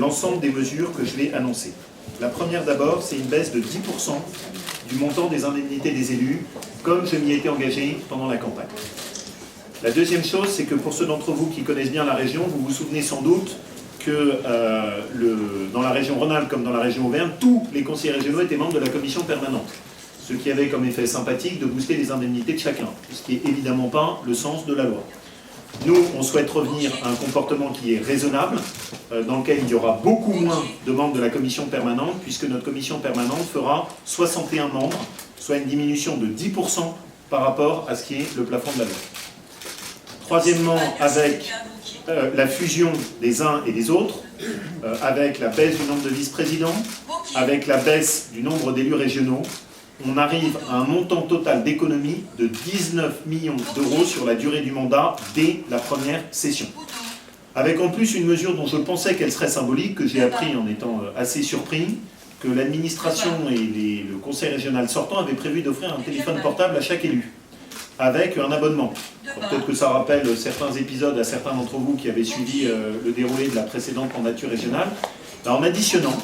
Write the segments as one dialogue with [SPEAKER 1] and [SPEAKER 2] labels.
[SPEAKER 1] l'ensemble des mesures que je vais annoncer. La première d'abord, c'est une baisse de 10% du montant des indemnités des élus, comme je m'y étais engagé pendant la campagne. La deuxième chose, c'est que pour ceux d'entre vous qui connaissent bien la région, vous vous souvenez sans doute que dans la région Rhône-Alpes comme dans la région Auvergne, tous les conseillers régionaux étaient membres de la commission permanente. Ce qui avait comme effet sympathique de booster les indemnités de chacun, ce qui n'est évidemment pas le sens de la loi. Nous, on souhaite revenir à un comportement qui est raisonnable, dans lequel il y aura beaucoup moins de membres de la commission permanente, puisque notre commission permanente fera 61 membres, soit une diminution de 10% par rapport à ce qui est le plafond de la loi. Troisièmement, avec la fusion des uns et des autres, avec la baisse du nombre de vice-présidents, avec la baisse du nombre d'élus régionaux, on arrive à un montant total d'économie de 19 millions d'euros sur la durée du mandat dès la première session. Avec en plus une mesure dont je pensais qu'elle serait symbolique, que j'ai appris en étant assez surpris, que l'administration et le conseil régional sortant avaient prévu d'offrir un téléphone portable à chaque élu, avec un abonnement. Peut-être que ça rappelle certains épisodes à certains d'entre vous qui avaient suivi le déroulé de la précédente mandature régionale. Alors, en additionnant,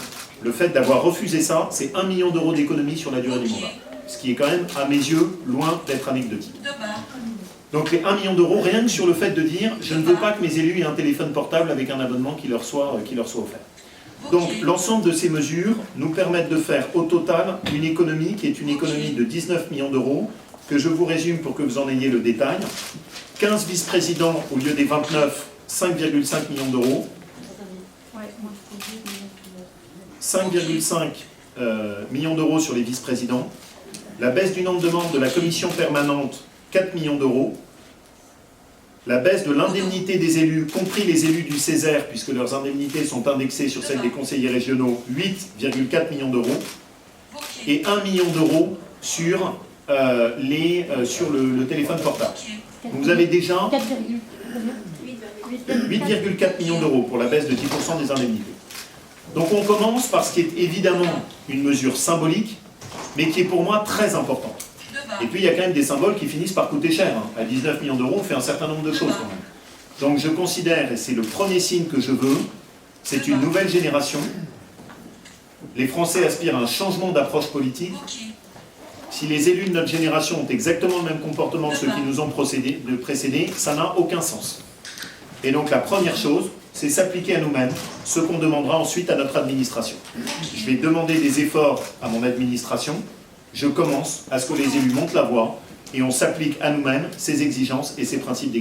[SPEAKER 1] le fait d'avoir refusé ça, c'est 1 million d'euros d'économie sur la durée du mandat. Ce qui est quand même, à mes yeux, loin d'être anecdotique. Donc les 1 million d'euros, rien que sur le fait de dire « je ne veux pas que mes élus aient un téléphone portable avec un abonnement qui leur soit offert ». Donc l'ensemble de ces mesures nous permettent de faire au total une économie qui est une économie de 19 millions d'euros, que je vous résume pour que vous en ayez le détail. 15 vice-présidents au lieu des 29, 5,5 millions d'euros. 5,5 millions d'euros sur les vice-présidents, la baisse du nombre de membres de la commission permanente, 4 millions d'euros, la baisse de l'indemnité des élus, compris les élus du Césaire, puisque leurs indemnités sont indexées sur celles des conseillers régionaux, 8,4 millions d'euros, et 1 million d'euros sur, le téléphone portable. Donc vous avez déjà 8,4 millions d'euros pour la baisse de 10% des indemnités. Donc on commence par ce qui est évidemment une mesure symbolique, mais qui est pour moi très importante. Et puis il y a quand même des symboles qui finissent par coûter cher. À 19 millions d'euros, on fait un certain nombre de choses quand même. Donc je considère, et c'est le premier signe que je veux, c'est une nouvelle génération. Les Français aspirent à un changement d'approche politique. Si les élus de notre génération ont exactement le même comportement que ceux qui nous ont précédés, ça n'a aucun sens. Et donc la première chose, c'est s'appliquer à nous-mêmes, ce qu'on demandera ensuite à notre administration. Je vais demander des efforts à mon administration, je commence à ce que les élus montent la voix et on s'applique à nous-mêmes ces exigences et ces principes d'égalité.